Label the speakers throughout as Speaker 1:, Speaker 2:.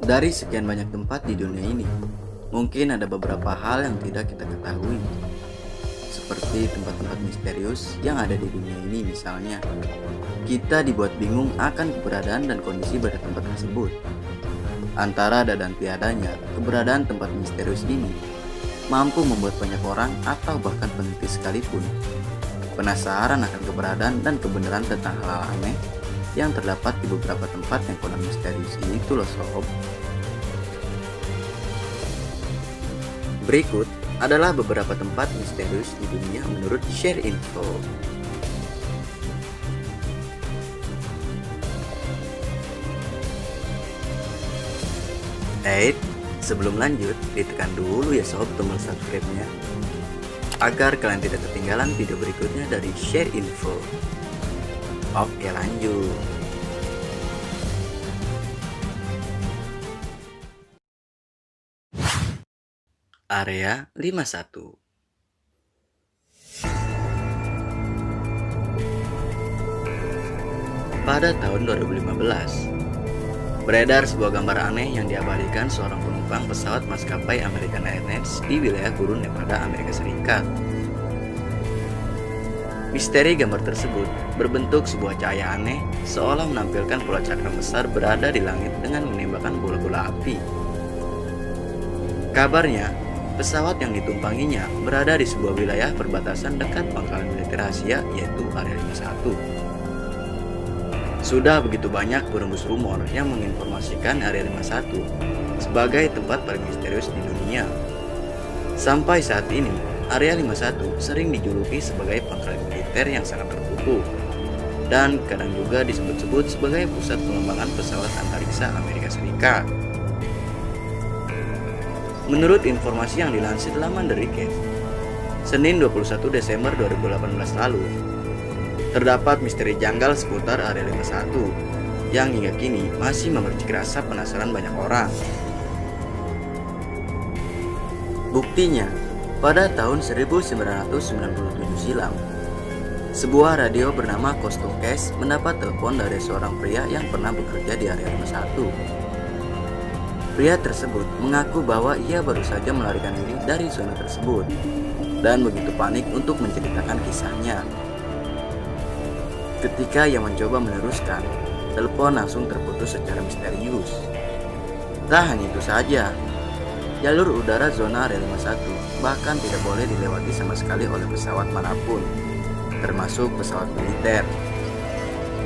Speaker 1: Dari sekian banyak tempat di dunia ini, mungkin ada beberapa hal yang tidak kita ketahui, seperti tempat-tempat misterius yang ada di dunia ini. Misalnya, kita dibuat bingung akan keberadaan dan kondisi pada tempat tersebut. Antara ada dan tiadanya, keberadaan tempat misterius ini mampu membuat banyak orang atau bahkan peneliti sekalipun penasaran akan keberadaan dan kebenaran tentang hal-hal aneh yang terdapat di beberapa tempat yang konon misterius itu loh sob. Berikut adalah beberapa tempat misterius di dunia menurut Share Info. Sebelum lanjut, ditekan dulu ya sob tombol subscribe-nya agar kalian tidak ketinggalan video berikutnya dari Share Info. Oke, lanjut. Area 51. Pada tahun 2015, beredar sebuah gambar aneh yang diabadikan seorang penumpang pesawat maskapai American Airlines di wilayah gurun Nevada, Amerika Serikat. Misteri gambar tersebut berbentuk sebuah cahaya aneh, seolah menampilkan bola cakram besar berada di langit dengan menembakkan bola-bola api. Kabarnya, pesawat yang ditumpanginya berada di sebuah wilayah perbatasan dekat pangkalan militer rahasia, yaitu Area 51. Sudah begitu banyak berembus rumor yang menginformasikan Area 51 sebagai tempat paling misterius di dunia. Sampai saat ini, Area 51 sering dijuluki sebagai pangkalan militer yang sangat tertutup dan kadang juga disebut-sebut sebagai pusat pengembangan pesawat antariksa Amerika Serikat. Menurut informasi yang dilansir laman The Recap, Senin 21 Desember 2018 lalu, terdapat misteri janggal seputar Area 51 yang hingga kini masih memercik rasa penasaran banyak orang. Buktinya, pada tahun 1997 silam, sebuah radio bernama Coastal Case mendapat telepon dari seorang pria yang pernah bekerja di Area 51. Pria tersebut mengaku bahwa ia baru saja melarikan diri dari zona tersebut dan begitu panik untuk menceritakan kisahnya. Ketika ia mencoba meneruskan, telepon langsung terputus secara misterius. Tak hanya itu saja, jalur udara zona Area 51 bahkan tidak boleh dilewati sama sekali oleh pesawat manapun, termasuk pesawat militer.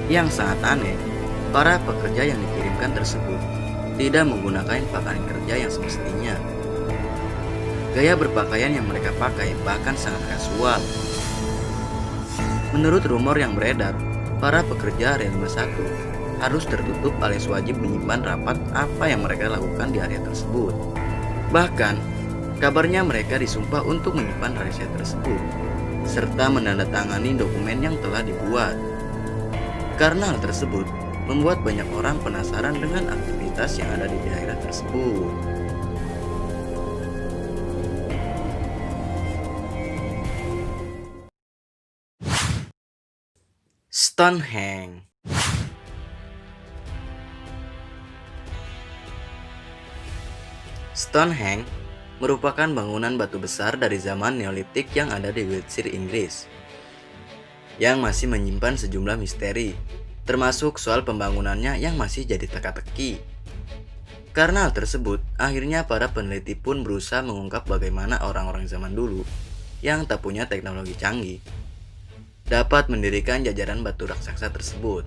Speaker 1: Yang sangat aneh, para pekerja yang dikirimkan tersebut tidak menggunakan pakaian kerja yang semestinya. Gaya berpakaian yang mereka pakai bahkan sangat kasual. Menurut rumor yang beredar, para pekerja Area 51 harus tertutup alias wajib menyimpan rapat apa yang mereka lakukan di area tersebut. Bahkan, kabarnya mereka disumpah untuk menyimpan rahasia tersebut, serta menandatangani dokumen yang telah dibuat. Karena hal tersebut, membuat banyak orang penasaran dengan aktivitas yang ada di daerah tersebut. Stonehenge. Stonehenge merupakan bangunan batu besar dari zaman Neolitik yang ada di Wiltshire, Inggris, yang masih menyimpan sejumlah misteri, termasuk soal pembangunannya yang masih jadi teka-teki. Karena hal tersebut, akhirnya para peneliti pun berusaha mengungkap bagaimana orang-orang zaman dulu yang tak punya teknologi canggih dapat mendirikan jajaran batu raksasa tersebut.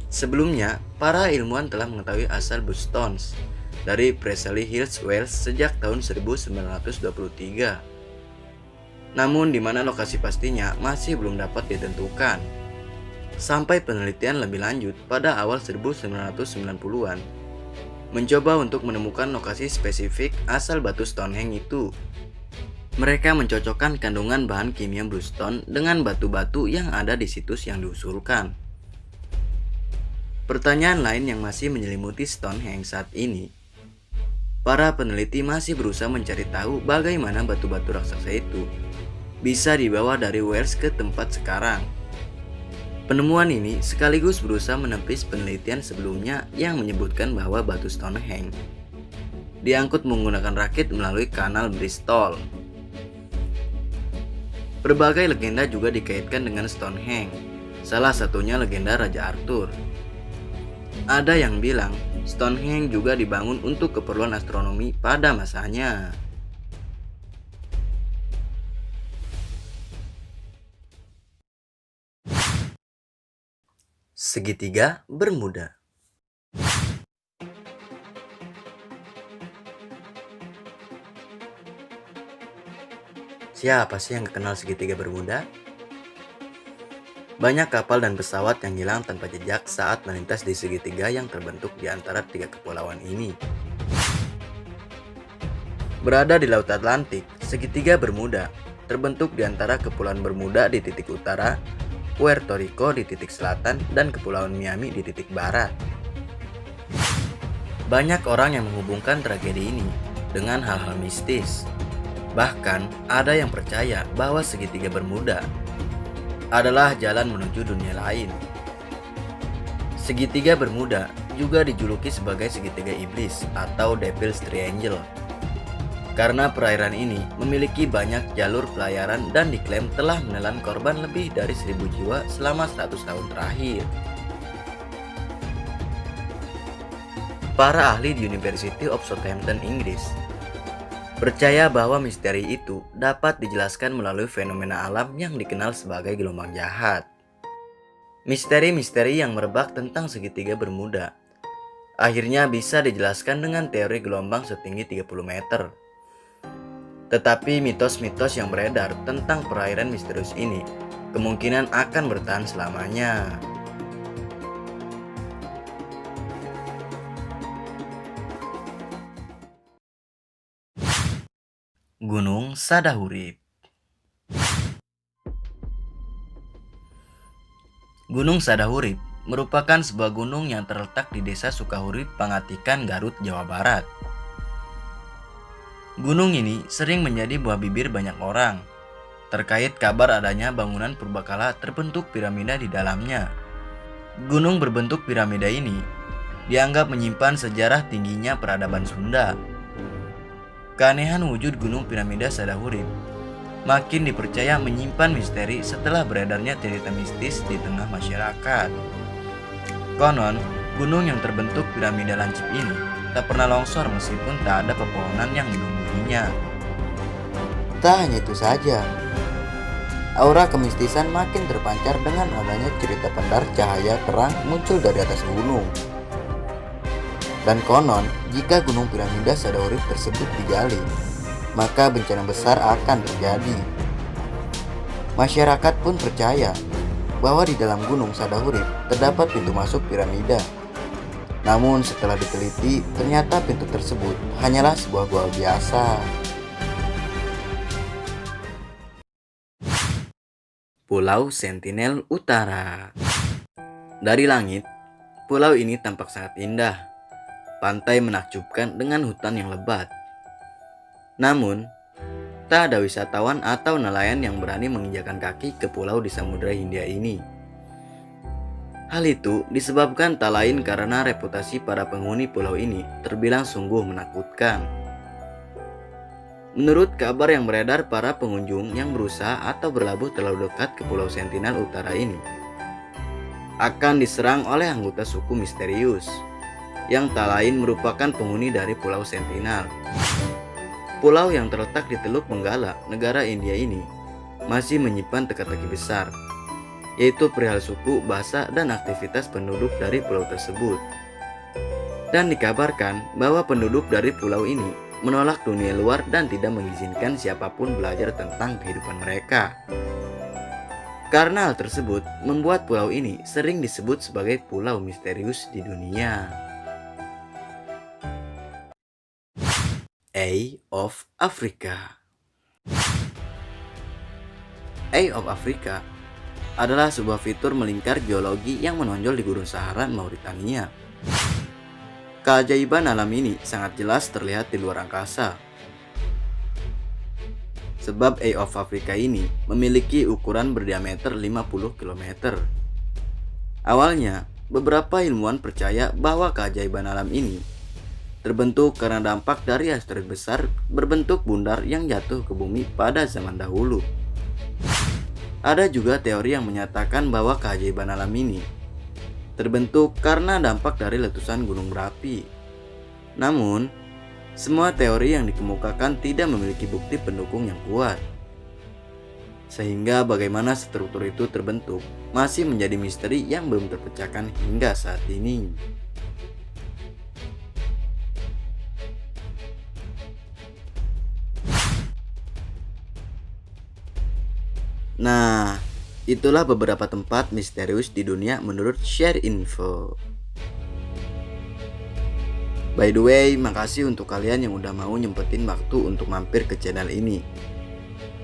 Speaker 1: Sebelumnya, para ilmuwan telah mengetahui asal Bush Stones dari Preseli Hills, Wales sejak tahun 1923. Namun di mana lokasi pastinya masih belum dapat ditentukan. Sampai penelitian lebih lanjut pada awal 1990-an mencoba untuk menemukan lokasi spesifik asal batu Stonehenge itu. Mereka mencocokkan kandungan bahan kimia bluestone dengan batu-batu yang ada di situs yang diusulkan. Pertanyaan lain yang masih menyelimuti Stonehenge saat ini, para peneliti masih berusaha mencari tahu bagaimana batu-batu raksasa itu bisa dibawa dari Wales ke tempat sekarang. Penemuan ini sekaligus berusaha menepis penelitian sebelumnya yang menyebutkan bahwa batu Stonehenge diangkut menggunakan rakit melalui kanal Bristol. Berbagai legenda juga dikaitkan dengan Stonehenge, salah satunya legenda Raja Arthur. Ada yang bilang Stonehenge juga dibangun untuk keperluan astronomi pada masanya. Segitiga Bermuda. Siapa sih yang kenal segitiga Bermuda? Banyak kapal dan pesawat yang hilang tanpa jejak saat melintas di segitiga yang terbentuk di antara tiga kepulauan ini. Berada di Laut Atlantik, segitiga Bermuda terbentuk di antara Kepulauan Bermuda di titik utara, Puerto Rico di titik selatan, dan Kepulauan Miami di titik barat. Banyak orang yang menghubungkan tragedi ini dengan hal-hal mistis. Bahkan ada yang percaya bahwa segitiga Bermuda adalah jalan menuju dunia lain. Segitiga Bermuda juga dijuluki sebagai segitiga iblis atau Devil's Triangle karena perairan ini memiliki banyak jalur pelayaran dan diklaim telah menelan korban lebih dari 1000 jiwa selama 100 tahun terakhir. Para ahli di University of Southampton, Inggris, percaya bahwa misteri itu dapat dijelaskan melalui fenomena alam yang dikenal sebagai gelombang jahat. Misteri-misteri yang merebak tentang segitiga Bermuda akhirnya bisa dijelaskan dengan teori gelombang setinggi 30 meter. Tetapi mitos-mitos yang beredar tentang perairan misterius ini kemungkinan akan bertahan selamanya. Gunung Sadahurip. Gunung Sadahurip merupakan sebuah gunung yang terletak di Desa Sukahurip, Pangatikan, Garut, Jawa Barat. Gunung ini sering menjadi buah bibir banyak orang terkait kabar adanya bangunan purbakala terbentuk piramida di dalamnya. Gunung berbentuk piramida ini dianggap menyimpan sejarah tingginya peradaban Sunda. Keanehan wujud gunung piramida Sadahurip makin dipercaya menyimpan misteri setelah beredarnya cerita mistis di tengah masyarakat. Konon, gunung yang terbentuk piramida lancip ini tak pernah longsor meskipun tak ada pepohonan yang melindunginya. Tak hanya itu saja, aura kemistisan makin terpancar dengan adanya cerita pendar cahaya terang muncul dari atas gunung. Dan konon, jika gunung piramida Sadahurip tersebut digali, maka bencana besar akan terjadi. Masyarakat pun percaya bahwa di dalam gunung Sadahurip terdapat pintu masuk piramida. Namun setelah diteliti, ternyata pintu tersebut hanyalah sebuah gua biasa. Pulau Sentinel Utara. Dari langit, pulau ini tampak sangat indah. Pantai menakjubkan dengan hutan yang lebat. Namun, tak ada wisatawan atau nelayan yang berani menginjakan kaki ke pulau di Samudra Hindia ini. Hal itu disebabkan tak lain karena reputasi para penghuni pulau ini terbilang sungguh menakutkan. Menurut kabar yang beredar, para pengunjung yang berusaha atau berlabuh terlalu dekat ke Pulau Sentinel Utara ini akan diserang oleh anggota suku misterius yang tak lain merupakan penghuni dari Pulau Sentinel. Pulau yang terletak di Teluk Benggala, negara India ini masih menyimpan teka-teki besar, yaitu perihal suku, bahasa, dan aktivitas penduduk dari pulau tersebut. Dan dikabarkan bahwa penduduk dari pulau ini menolak dunia luar dan tidak mengizinkan siapapun belajar tentang kehidupan mereka. Karena hal tersebut membuat pulau ini sering disebut sebagai pulau misterius di dunia. Eye of Africa. Eye of Africa adalah sebuah fitur melingkar geologi yang menonjol di Gurun Sahara, Mauritania. Keajaiban alam ini sangat jelas terlihat di luar angkasa. Sebab Eye of Africa ini memiliki ukuran berdiameter 50 km. Awalnya, beberapa ilmuwan percaya bahwa keajaiban alam ini terbentuk karena dampak dari asteroid besar berbentuk bundar yang jatuh ke bumi pada zaman dahulu. Ada juga teori yang menyatakan bahwa keajaiban alam ini terbentuk karena dampak dari letusan gunung berapi. Namun, semua teori yang dikemukakan tidak memiliki bukti pendukung yang kuat. Sehingga bagaimana struktur itu terbentuk masih menjadi misteri yang belum terpecahkan hingga saat ini. Nah, itulah beberapa tempat misterius di dunia menurut Share Info. By the way, makasih untuk kalian yang udah mau nyempetin waktu untuk mampir ke channel ini.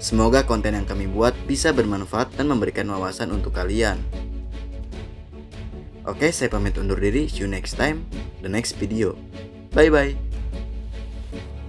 Speaker 1: Semoga konten yang kami buat bisa bermanfaat dan memberikan wawasan untuk kalian. Oke, saya pamit undur diri. See you next time, the next video. Bye bye.